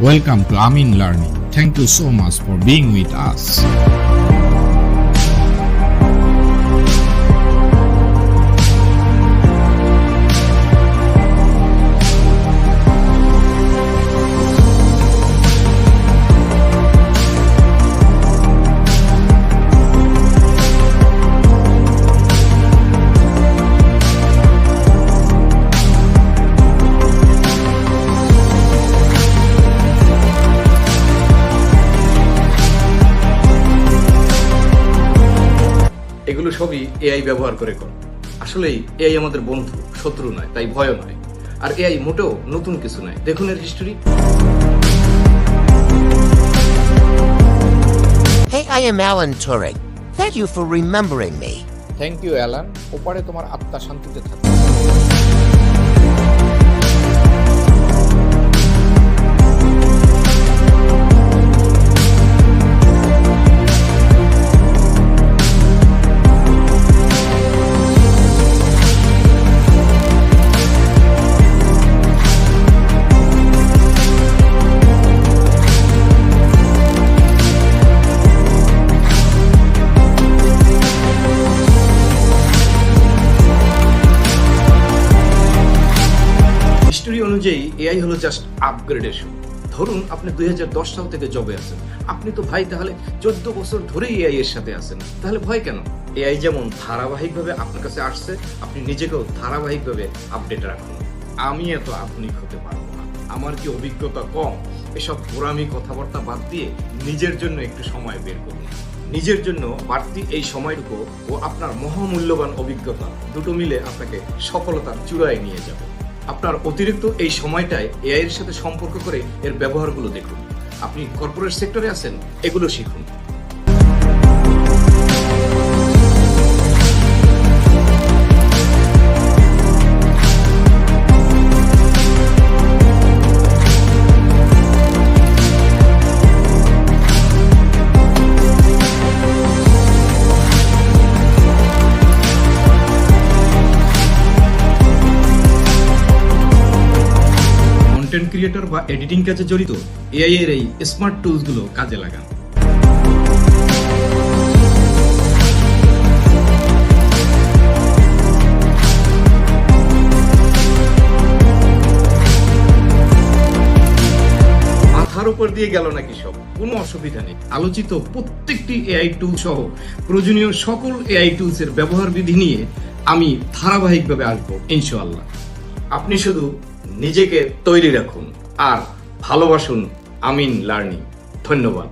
Welcome to Amin Learning. Thank you so much for being with us. এগুলো সবই AI ব্যবহার করে করে। আসলেই এআই আমাদের বন্ধু, শত্রু নয়, তাই ভয় নয়। আর এআই মোটেও নতুন কিছু নয়। দেখুন এর history. Hey, I am Alan Turing. Thank you for remembering me. Thank you Alan. ওপারে তোমার আত্মা শান্তিতে থাকে। হিস্টোরি অনুযায়ী এআই হলো জাস্ট আপগ্রেডেশন। ধরুন আপনি 2010 সাল থেকে জবে আছেন, আপনি তো ভাই তাহলে 14 বছর ধরেই এআই এর সাথে আছেন, তাহলে ভয় কেন? এআই যেমন ধারাবাহিকভাবে আপনার কাছে আসছে, আপনি নিজেকেও ধারাবাহিকভাবে আপডেট রাখুন। আমি এত আধুনিক হতে পারবো না, আমার কি অভিজ্ঞতা কম? এসব গোরামি কথাবার্তা বাদ দিয়ে নিজের জন্য একটু সময় বের করুন। নিজের জন্য বাড়তি এই সময়টুকু ও আপনার মহামূল্যবান অভিজ্ঞতা দুটো মিলে আপনাকে সফলতার চূড়ায় নিয়ে যাবে। আপনার অতিরিক্ত এই সময়টায় এআই এর সাথে সম্পর্ক করে এর ব্যবহারগুলো দেখুন। আপনি কর্পোরেট সেক্টরে আছেন, এগুলো শিখুন। কন্টেন্ট ক্রিয়েটর বা এডিটিং কাজে জড়িত এআই এর এই স্মার্ট টুলস গুলো কাজে লাগান। মাথার উপর দিয়ে গেল নাকি সব? কোনো অসুবিধা নেই। আলোচিত প্রত্যেকটি এআই টুল সহ প্রয়োজনীয় সকল এআই টুলস এর ব্যবহার বিধি নিয়ে আমি ধারাবাহিকভাবে আসবো ইনশাআল্লাহ। আপনি শুধু নিজেকে তৈরি রাখুন আর ভালোবাসুন আমিন লার্নিং। ধন্যবাদ।